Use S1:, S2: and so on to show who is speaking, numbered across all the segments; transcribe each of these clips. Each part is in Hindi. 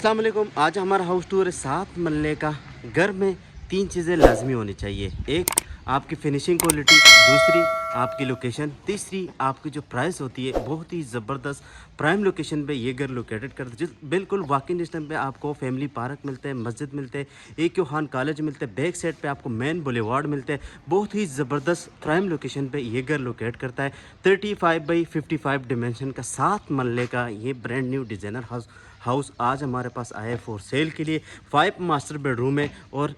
S1: अस्सलाम वालेकुम। आज हमारा हाउस टूर है 7 मरले का। घर में 3 चीज़ें लाजमी होनी चाहिए। एक आपकी फिनिशिंग क्वालिटी, दूसरी आपकी लोकेशन, तीसरी आपकी जो प्राइस होती है। बहुत ही ज़बरदस्त प्राइम लोकेशन पे ये घर लोकेटेड कर जिस बिल्कुल वॉकिंग डिस्टेंस पे आपको फैमिली पार्क मिलते हैं, मस्जिद मिलते हैं, एक खान कॉलेज मिलते हैं, बैक साइड पे आपको मेन बुलेवार्ड मिलते हैं। बहुत ही ज़बरदस्त प्राइम लोकेशन पे ये घर लोकेट करता है। 35 बाई 55 डिमेंशन का 7 मरले का ये ब्रांड न्यू डिज़ाइनर हाउस आज हमारे पास आया है फॉर सेल के लिए। 5 मास्टर बेडरूम है और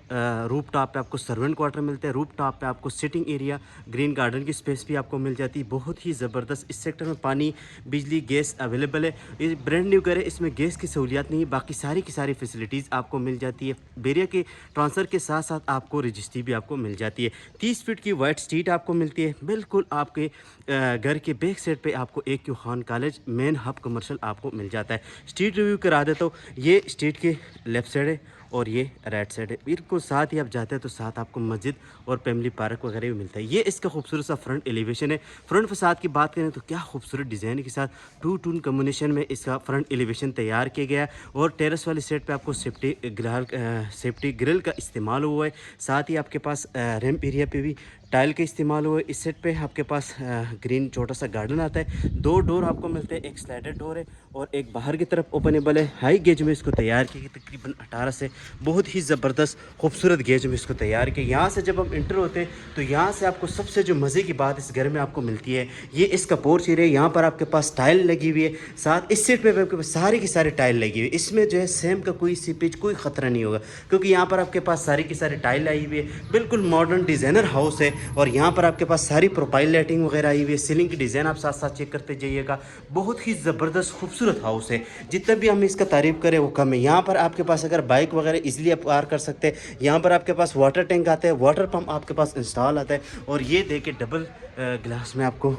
S1: रूफ टॉप पे आपको सर्वेंट क्वार्टर मिलते हैं। रूफ टॉप पे आपको सिटिंग एरिया, ग्रीन गार्डन की स्पेस भी आपको मिल जाती है। बहुत ही ज़बरदस्त। इस सेक्टर में पानी, बिजली, गैस अवेलेबल है। ये ब्रांड न्यू घर है, इसमें गैस की सहूलियत नहीं है, बाकी सारी की सारी फैसिलिटीज़ आपको मिल जाती है। बेरिया के ट्रांसफ़र के साथ साथ आपको रजिस्ट्री भी आपको मिल जाती है। 30 फीट की वाइट स्ट्रीट आपको मिलती है। बिल्कुल आपके घर के बैक साइड पे आपको एक Khan college main hub commercial आपको मिल जाता है। स्ट्रीट रिव्यू करा देता हूँ। ये स्ट्रीट के लेफ़्ट साइड है और ये राइट साइड है। बिल्कुल साथ ही आप जाते हैं तो साथ आपको मस्जिद और फैमिली पार्क वगैरह भी मिलता है। ये इसका खूबसूरत सा फ्रंट एलिवेशन है। फ्रंट फसाद की बात करें तो क्या खूबसूरत डिज़ाइन के साथ 2 टून कम्बिनेशन में इसका फ्रंट एलिवेशन तैयार किया गया है। और टेरेस वाली साइड पे आपको सेफ्टी ग्रिल का इस्तेमाल हुआ है। साथ ही आपके पास रैम्प एरिया पे भी टाइल का इस्तेमाल हुआ है। इस सेट पे आपके पास ग्रीन छोटा सा गार्डन आता है। 2 डोर आपको मिलते हैं, एक स्लाइडर डोर है और एक बाहर की तरफ ओपनेबल है। हाई गेज में इसको तैयार किया गया, तकरीबन 18 से बहुत ही ज़बरदस्त खूबसूरत गेज में इसको तैयार किया। यहाँ से जब हम इंटर होते हैं तो यहाँ से आपको सबसे जो मज़े की बात इस घर में आपको मिलती है, ये इसका पोर्च एरिया। यहाँ पर आपके पास टाइल लगी हुई है, साथ इस सेट पे आपके पास सारी की सारी टाइल लगी हुई है। इसमें जो है सेम का कोई सीपेज, कोई ख़तरा नहीं होगा, क्योंकि यहाँ पर आपके पास सारी की सारी टाइल आई हुई है। बिल्कुल मॉडर्न डिज़ाइनर हाउस है और यहाँ पर आपके पास सारी प्रोफाइल लाइटिंग वगैरह आई हुई है। सीलिंग की डिज़ाइन आप साथ साथ चेक करते जाइएगा। बहुत ही ज़बरदस्त खूबसूरत हाउस है। जितना भी हम इसका तारीफ़ करें वो कम है। यहाँ पर आपके पास अगर बाइक वगैरह इजीली आप पार कर सकते हैं। यहाँ पर आपके पास वाटर टैंक आता है, वाटर पम्प आपके पास इंस्टॉल आता है। और ये देखिए डबल ग्लास में आपको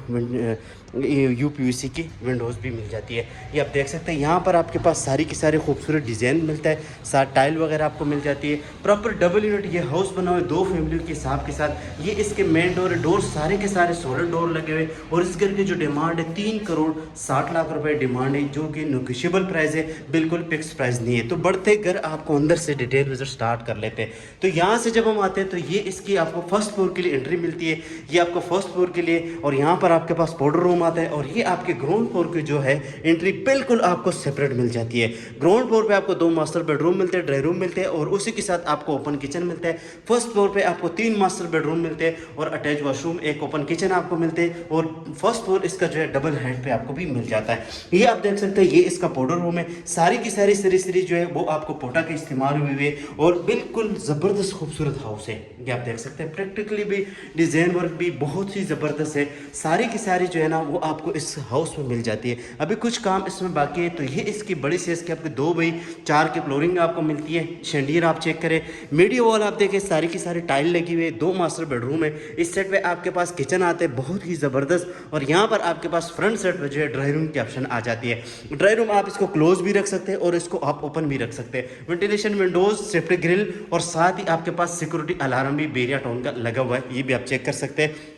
S1: UPVC की विंडोज़ भी मिल जाती है। ये आप देख सकते हैं। यहाँ पर आपके पास सारी की सारे खूबसूरत डिज़ाइन मिलता है, साथ टाइल वगैरह आपको मिल जाती है। प्रॉपर डबल यूनिट ये हाउस बना हुआ है 2 फैमिली के हिसाब के साथ। ये इसके मेन डोर सारे के सारे सोलर डोर लगे हुए। और इस घर की जो डिमांड है 3 करोड़ 60 लाख रुपए डिमांड है, जो कि नेगोशिएबल प्राइस है, बिल्कुल फिक्स प्राइस नहीं है। तो बढ़ते घर आपको अंदर से डिटेल विजिट स्टार्ट कर लेते हैं। तो यहाँ से जब हम आते हैं तो ये इसकी आपको फर्स्ट फ्लोर के लिए एंट्री मिलती है। ये आपको फर्स्ट फ्लोर के लिए, और यहाँ पर आपके पास पाउडर रूम आता है। और ये आपके ग्राउंड फ्लोर की जो है एंट्री बिल्कुल आपको सेपरेट मिल जाती है। ग्राउंड फ्लोर पे आपको 2 मास्टर बेडरूम मिलते हैं, ड्राई रूम मिलते हैं और उसी के साथ आपको ओपन किचन मिलता है। फर्स्ट फ्लोर पे आपको 3 मास्टर बेडरूम मिलते हैं और अटैच वॉशरूम, एक ओपन किचन आपको मिलते हैं। और फर्स्ट फ्लोर इसका जो है डबल हेड पे आपको भी मिल जाता है। ये आप देख सकते हैं, ये इसका पाउडर रूम है। सारी की सारी सीरी जो है वो आपको पोटा का इस्तेमाल हुए हुए और बिल्कुल ज़बरदस्त खूबसूरत हाउस है। ये आप देख सकते हैं, प्रैक्टिकली भी डिज़ाइन वर्क भी बहुत ही ज़बरदस्त है। सारी की सारी जो है ना वो आपको इस हाउस में मिल जाती है। अभी कुछ काम इसमें बाकी है। तो ये इसकी बड़ी साइज की आपको 2 बाई 4 की फ्लोरिंग आपको मिलती है। शंडियर आप चेक करें, मीडिया वॉल आप देखें, सारी की सारी टाइल लगी हुई है। 2 मास्टर बेडरूम है। इस सेट पे आपके पास किचन आते हैं, बहुत ही ज़बरदस्त। और यहाँ पर आपके पास फ्रंट सेट पे जो है ड्राई रूम की ऑप्शन आ जाती है। ड्राई रूम आप इसको क्लोज भी रख सकते हैं और इसको आप ओपन भी रख सकते हैं। वेंटिलेशन, विंडोज, सेफ्टी ग्रिल और साथ ही आपके पास सिक्योरिटी अलार्म भी बेरिया टोन का लगा हुआ है। ये भी आप चेक कर सकते हैं।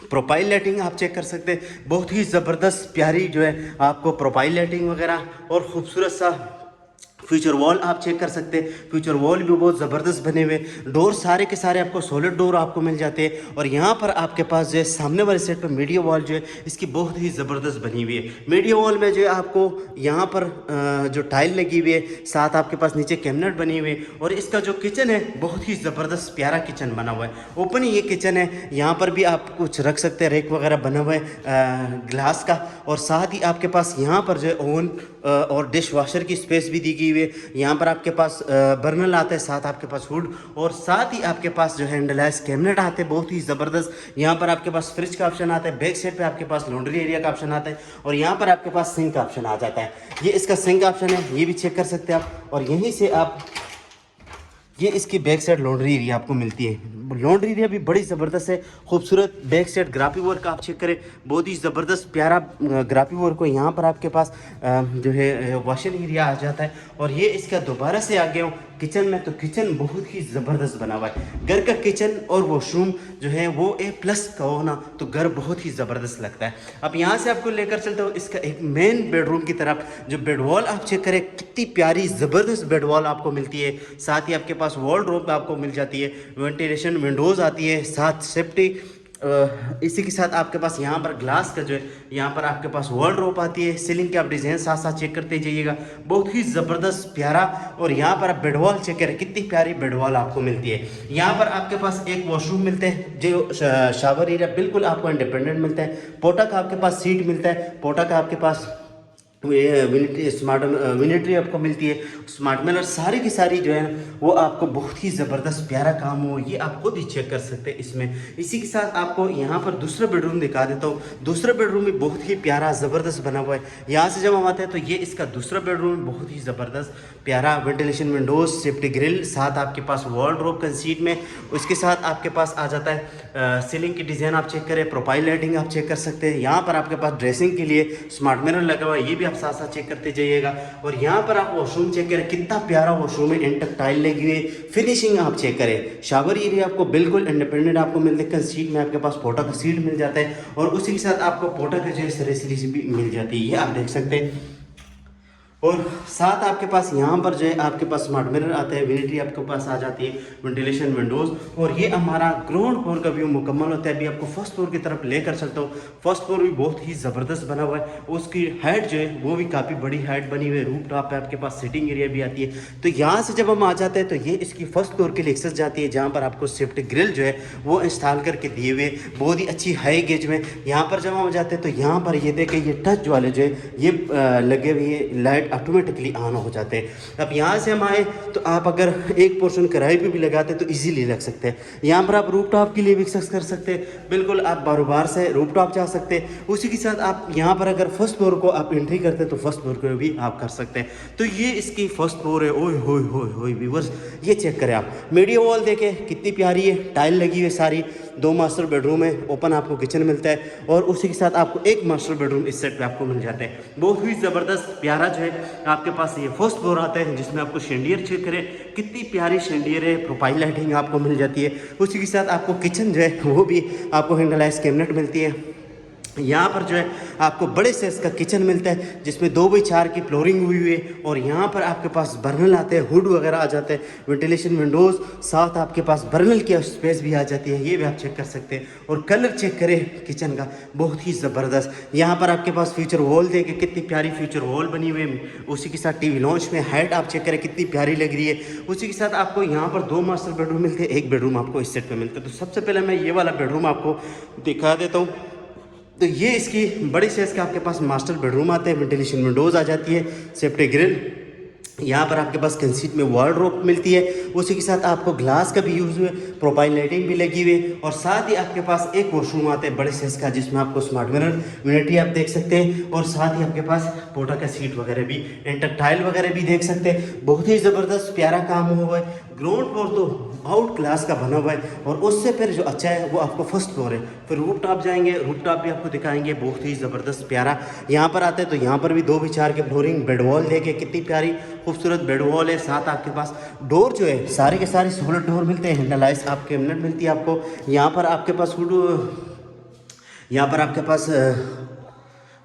S1: प्रोफाइल लाइटिंग आप चेक कर सकते हैं, बहुत ही ज़बरदस्त प्यारी जो है आपको प्रोफाइल लाइटिंग वगैरह और ख़ूबसूरत सा फ्यूचर वॉल आप चेक कर सकते हैं। फ्यूचर वॉल भी बहुत ज़बरदस्त बने हुए। डोर सारे के सारे आपको सॉलिड डोर आपको मिल जाते हैं। और यहाँ पर आपके पास जो है सामने वाले सेट पर मीडिया वॉल जो है इसकी बहुत ही ज़बरदस्त बनी हुई है। मीडिया वॉल में जो है आपको यहाँ पर जो टाइल लगी हुई है, साथ आपके पास नीचे कैबिनेट बनी हुई है। और इसका जो किचन है बहुत ही ज़बरदस्त प्यारा किचन बना हुआ है। ओपन ही ये किचन है। यहाँ पर भी आप कुछ रख सकते हैं, रेक वगैरह बना हुआ है ग्लास का। और साथ ही आपके पास यहाँ पर जो है ओवन और डिश वॉशर की स्पेस भी दी गई हुई है। यहाँ पर आपके पास बर्नल आता है, साथ आपके पास हुड और साथ ही आपके पास जो है हैंडलाइज कैबिनेट आते हैं, बहुत ही ज़बरदस्त। यहाँ पर आपके पास फ्रिज का ऑप्शन आता है। बैक साइड पे आपके पास लॉन्ड्री एरिया का ऑप्शन आता है और यहाँ पर आपके पास सिंक का ऑप्शन आ जाता है। ये इसका सिंक ऑप्शन है, ये भी चेक कर सकते हैं आप। और यहीं से आप ये इसकी बैक साइड लॉन्ड्री एरिया आपको मिलती है। लॉन्ड्री एरिया भी बड़ी ज़बरदस्त है, खूबसूरत। बैक साइड ग्राफी वर्क आप चेक करें, बहुत ही ज़बरदस्त प्यारा ग्राफी वर्क हो। यहाँ पर आपके पास जो है वॉशिंग एरिया आ जाता है। और ये इसका दोबारा से आ गया हूँ किचन में, तो किचन बहुत ही ज़बरदस्त बना हुआ है। घर का किचन और वॉशरूम जो है वो A+ का हो ना, तो घर बहुत ही ज़बरदस्त लगता है। अब यहाँ से आपको लेकर चलता हूँ इसका एक मेन बेडरूम की तरफ। जो बेड वॉल आप चेक करें, कितनी प्यारी ज़बरदस्त बेड वॉल आपको मिलती है। साथ ही आपके पास वॉलड्रॉप आपको मिल जाती है, वेंटिलेशन विंडोज़ आती है, साथ सेफ्टी। इसी के साथ आपके पास यहाँ पर ग्लास का जो है यहाँ पर आपके पास वॉलड्रॉप आती है। सीलिंग के आप डिज़ाइन साथ साथ चेक करते जाइएगा, बहुत ही ज़बरदस्त प्यारा। और यहाँ पर आप बेड वॉल चेक करें, कितनी प्यारी बेड वॉल आपको मिलती है। यहाँ पर आपके पास एक वॉशरूम मिलते हैं, जो शावर एरिया बिल्कुल आपको इंडिपेंडेंट मिलता है। पोटा का आपके पास सीट मिलता है, पोटा का आपके पास विनिटी स्मार्ट विनिट्री आपको मिलती है। स्मार्ट मिरर सारी की सारी जो है वो आपको बहुत ही ज़बरदस्त प्यारा काम हो, ये आप खुद ही चेक कर सकते हैं इसमें। इसी के साथ आपको यहाँ पर दूसरा बेडरूम दिखा देता हूँ। दूसरा बेडरूम भी बहुत ही प्यारा ज़बरदस्त बना हुआ है। यहाँ से जब हम आते हैं तो ये इसका दूसरा बेडरूम बहुत ही ज़बरदस्त प्यारा, वेंटिलेशन विंडोज, सेफ्टी ग्रिल, साथ आपके पास वॉलड्रॉप कंसीट में। उसके साथ आपके पास आ जाता है सीलिंग की डिज़ाइन आप चेक करें, प्रोफाइल लाइटिंग आप चेक कर सकते हैं। यहाँ पर आपके पास ड्रेसिंग के लिए स्मार्ट मिरर लगा हुआ है, ये भी साथ साथ चेक करते जाइएगा। और यहाँ पर आप वॉशरूम चेक करें, कितना प्यारा वॉशरूम है, इंटक टाइल लगी हुई है। फिनिशिंग आप चेक करें, शावर एरिया आपको बिल्कुल इंडिपेंडेंट आपको मिलता है। सीट में आपके पास पोटा का सीट मिल जाता है और उसी के साथ आपको पोटा का जो है सरेसरी भी मिल जाती है, ये आप देख सकते हैं। और साथ आपके पास यहाँ पर जो है आपके पास स्मार्ट मिरर आता है, विनिटी आपके पास आ जाती है, वेंटिलेशन विंडोज़। और ये हमारा ग्राउंड फ्लोर का व्यू मुकम्मल होता है। अभी आपको फर्स्ट फ्लोर की तरफ लेकर चलता हूँ। फर्स्ट फ्लोर भी बहुत ही ज़बरदस्त बना हुआ है, उसकी हाइट जो है वो भी काफ़ी बड़ी हाइट बनी हुई है। रूफ टॉप पे आपके पास सिटिंग एरिया भी आती है। तो यहाँ से जब हम आ जाते हैं तो ये इसकी फर्स्ट फ्लोर के लिए एक्सेस जाती है, जहाँ पर आपको सेफ्टी ग्रिल जो है वो इंस्टॉल करके दिए हुए, बहुत ही अच्छी हाई गेज में। यहाँ पर जब हम जाते हैं तो यहाँ पर ये देखें, ये टच वाले जो है ये लगे हुए लाइट ऑटोमेटिकली ऑन हो जाते हैं। अब यहाँ से हम आए तो आप अगर एक पोर्शन किराए पे भी लगाते हैं तो इजीली लग सकते हैं। यहाँ पर आप रूफ टॉप के लिए भी एक्सेस कर सकते हैं, बिल्कुल आप बारोबार से रूफ टॉप जा सकते हैं। उसी के साथ आप यहाँ पर अगर फर्स्ट फ्लोर को आप एंट्री करते हैं तो फर्स्ट फ्लोर को भी आप कर सकते हैं। तो ये इसकी फर्स्ट फ्लोर है। ओए होए होए होए व्यूअर्स, ये चेक करें आप, मीडिया वॉल देखें कितनी प्यारी है, टाइल लगी हुई है सारी। 2 मास्टर बेडरूम है, ओपन आपको किचन मिलता है और उसी के साथ आपको एक मास्टर बेडरूम इस सेट पे आपको मिल जाता है। बहुत ही ज़बरदस्त प्यारा जो है आपके पास ये फर्स्ट फ्लोर आता है, जिसमें आपको शेंडियर चेक करें, कितनी प्यारी शेंडियर है, प्रोफाइल लाइटिंग आपको मिल जाती है। उसी के साथ आपको किचन जो है वो भी आपको हैंडलाइज कैबिनेट मिलती है। यहाँ पर जो है आपको बड़े साइज का किचन मिलता है, जिसमें 2x4 की फ्लोरिंग हुई है। और यहाँ पर आपके पास बर्नल आते हैं, हुड वगैरह आ जाते हैं, वेंटिलेशन विंडोज़, साथ आपके पास बर्नल की स्पेस भी आ जाती है, ये भी आप चेक कर सकते हैं। और कलर चेक करें किचन का, बहुत ही ज़बरदस्त। यहाँ पर आपके पास फ्यूचर वॉल देखे, कितनी प्यारी फ्यूचर वॉल बनी हुई है। उसी के साथ टीवी लॉन्च में हाइट आप चेक करें कितनी प्यारी लग रही है। उसी के साथ आपको यहाँ पर 2 मास्टर बेडरूम मिलते हैं, एक बेडरूम आपको इस सेट पर मिलता है। तो सबसे पहले मैं ये वाला बेडरूम आपको दिखा देता हूँ। तो ये इसकी बड़ी साइज का आपके पास मास्टर बेडरूम आते हैं, वेंटिलेशन विंडोज़ आ जाती है, सेफ्टी ग्रिल, यहाँ पर आपके पास कंसीट में वॉलड्रॉप मिलती है। उसी के साथ आपको ग्लास का भी यूज़ हुए, प्रोफाइल लाइटिंग भी लगी हुई है। और साथ ही आपके पास एक वॉशरूम आता है बड़े साइज का, जिसमें आपको स्मार्ट मिरर विनिटी आप देख सकते हैं। और साथ ही आपके पास पोटा का सीट वगैरह भी, इंटर टाइल वगैरह भी देख सकते हैं। बहुत ही ज़बरदस्त प्यारा काम हुआ है। ग्राउंड फ्लोर तो आउट क्लास का बना हुआ है। और उससे फिर जो अच्छा है वो आपको फर्स्ट फ्लोर है। फिर रूफ टॉप जाएंगे, रूफ टॉप भी आपको दिखाएंगे, बहुत ही ज़बरदस्त प्यारा। यहाँ पर आते हैं तो यहाँ पर भी 2x4 के फ्लोरिंग, बेड वॉल देखे कितनी प्यारी खूबसूरत बेड वॉल है। साथ आपके पास डोर जो है सारे के सारे सॉलिड डोर मिलते हैं, हैंडलाइज आप कैबिनेट मिलती है आपको। यहाँ पर आपके पास यहाँ पर आपके पास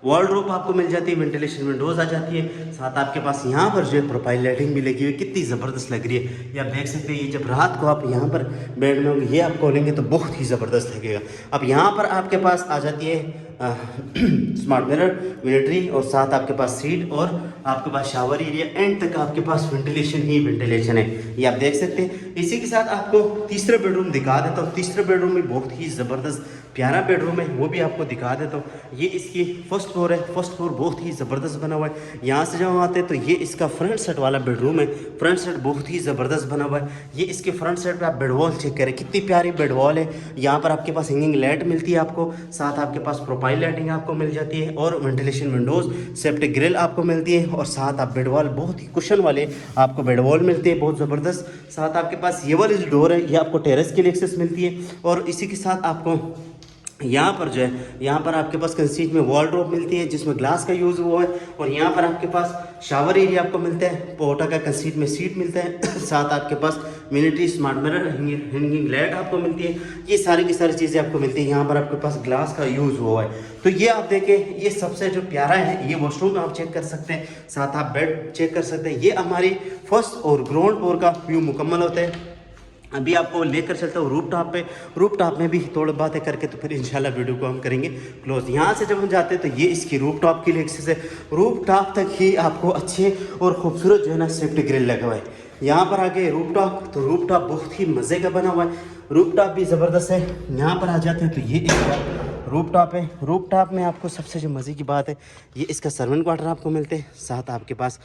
S1: वॉलड्रॉप आपको मिल जाती है, वेंटिलेशन विंडोज़ आ जाती है। साथ आपके पास यहाँ पर जो है प्रोफाइल लाइटिंग भी लगी हुई, कितनी ज़बरदस्त लग रही है। ये आप देख सकते हैं, ये जब रात को आप यहाँ पर बेड में होंगे, ये आप खोलेंगे तो बहुत ही ज़बरदस्त लगेगा। अब यहाँ पर आपके पास आ जाती है स्मार्ट मिरर, विनिट्री, और साथ आपके पास सीट, और आपके पास शावर एरिया, एंड तक आपके पास वेंटिलेशन ही वेंटिलेशन है, ये आप देख सकते हैं। इसी के साथ आपको तीसरा बेडरूम दिखा देता हूँ। तीसरा बेडरूम भी बहुत ही ज़बरदस्त प्यारा बेडरूम है, वो भी आपको दिखा देता हूँ। ये इसकी फर्स्ट फ्लोर है। फर्स्ट फ्लोर बहुत ही ज़बरदस्त बना हुआ है। यहाँ से जब हम आते हैं तो ये इसका फ्रंट सेट वाला बेडरूम है। फ्रंट सेट बहुत ही ज़बरदस्त बना हुआ है। ये इसके फ्रंट सेट पे आप बेड वॉल चेक करें, कितनी प्यारी बेड वॉल है। यहाँ पर आपके पास हैंगिंग लाइट मिलती है आपको, साथ आपके पास प्रोफाइल लाइटिंग आपको मिल जाती है और वेंटिलेशन विंडोज़, सेफ्टी ग्रिल आपको मिलती है और साथ आप बेड वॉल बहुत ही कुशन वाले आपको बेड वॉल मिलते हैं, बहुत ज़बरदस्त। साथ आपके पास ये वाली जो डोर है ये आपको टेरेस के लिए एक्सेस मिलती है और इसी के साथ आपको यहाँ पर जो है, यहाँ पर आपके पास कंसीट में वॉलड्रॉप मिलती है जिसमें ग्लास का यूज़ हुआ है और यहाँ पर आपके पास शावर एरिया आपको मिलता है, पोटा का कंसीट में सीट मिलता है, साथ आपके पास military smart mirror, hanging light आपको मिलती है। ये सारी की सारी चीज़ें आपको मिलती है। यहाँ पर आपके पास ग्लास का यूज़ हुआ है। तो ये आप देखें, ये सबसे जो प्यारा है, ये वॉशरूम आप चेक कर सकते हैं, साथ आप बेड चेक कर सकते हैं। ये हमारी फर्स्ट और ग्राउंड फ्लोर का व्यू मुकम्मल होता है। अभी आपको लेकर चलता हूँ रूफ टॉप पे। रूफ टॉप में भी थोड़ी बातें करके तो फिर इंशाल्लाह वीडियो को हम करेंगे क्लोज। यहाँ से जब हम जाते हैं तो ये इसकी रूफ टॉप के लिए एक्सेस है। रूफ टॉप तक ही आपको अच्छे और खूबसूरत जो है ना सेफ्टी ग्रिल लगा हुआ है। यहाँ पर आगे रूफ टॉप, तो रूफ टॉप बहुत ही मज़े का बना हुआ है। रूफ टॉप भी ज़बरदस्त है। यहाँ पर आ जाते हैं तो ये एक रूफ टॉप है। रूफ टॉप में आपको सबसे जो मज़े की बात है, ये इसका सर्वेंट क्वार्टर आपको मिलते हैं, साथ आपके पास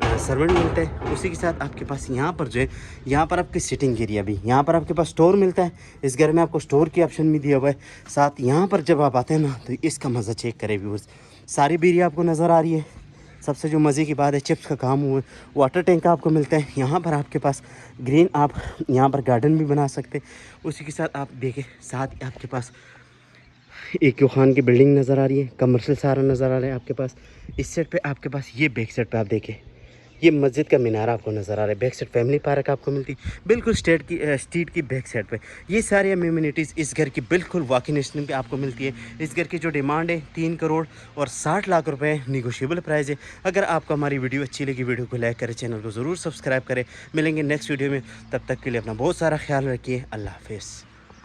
S1: सर्वेंट मिलते हैं। उसी के साथ आपके पास यहाँ पर जो है, यहाँ पर आपकी सिटिंग एरिया भी, यहाँ पर आपके पास स्टोर मिलता है। इस घर में आपको स्टोर की ऑप्शन भी दिया हुआ है। साथ यहाँ पर जब आप आते हैं ना तो इसका मज़ा चेक करें व्यूअर्स, सारी बेरी आपको नज़र आ रही है। सबसे जो मज़े की बात है, चिप्स का काम हुआ है। वाटर टैंक आपको मिलता है। यहाँ पर आपके पास ग्रीन, आप यहाँ पर गार्डन भी बना सकते हैं। उसी के साथ आप देखें, साथ आपके पास एक खान की बिल्डिंग नज़र आ रही है, कमर्शियल सारा नज़र आ रहा है आपके पास। इस साइड पे आपके पास ये बैक साइड पे आप देखें, ये मस्जिद का मीनारा आपको नज़र आ रहा है। बैक साइड फैमिली पार्क आपको मिलती है बिल्कुल स्ट्रीट की बैक साइड पे। ये सारी अम्यूनिटीज़ इस घर की बिल्कुल वॉकिंग डिस्टेंस पे आपको मिलती है। इस घर की जो डिमांड है 3 करोड़ और 60 लाख रुपए निगोशिएबल प्राइस है। अगर आपको हमारी वीडियो अच्छी लगी, वीडियो को लाइक करें, चैनल को ज़रूर सब्सक्राइब करें। मिलेंगे नेक्स्ट वीडियो में, तब तक के लिए अपना बहुत सारा ख्याल रखिए। अल्लाह हाफिज़।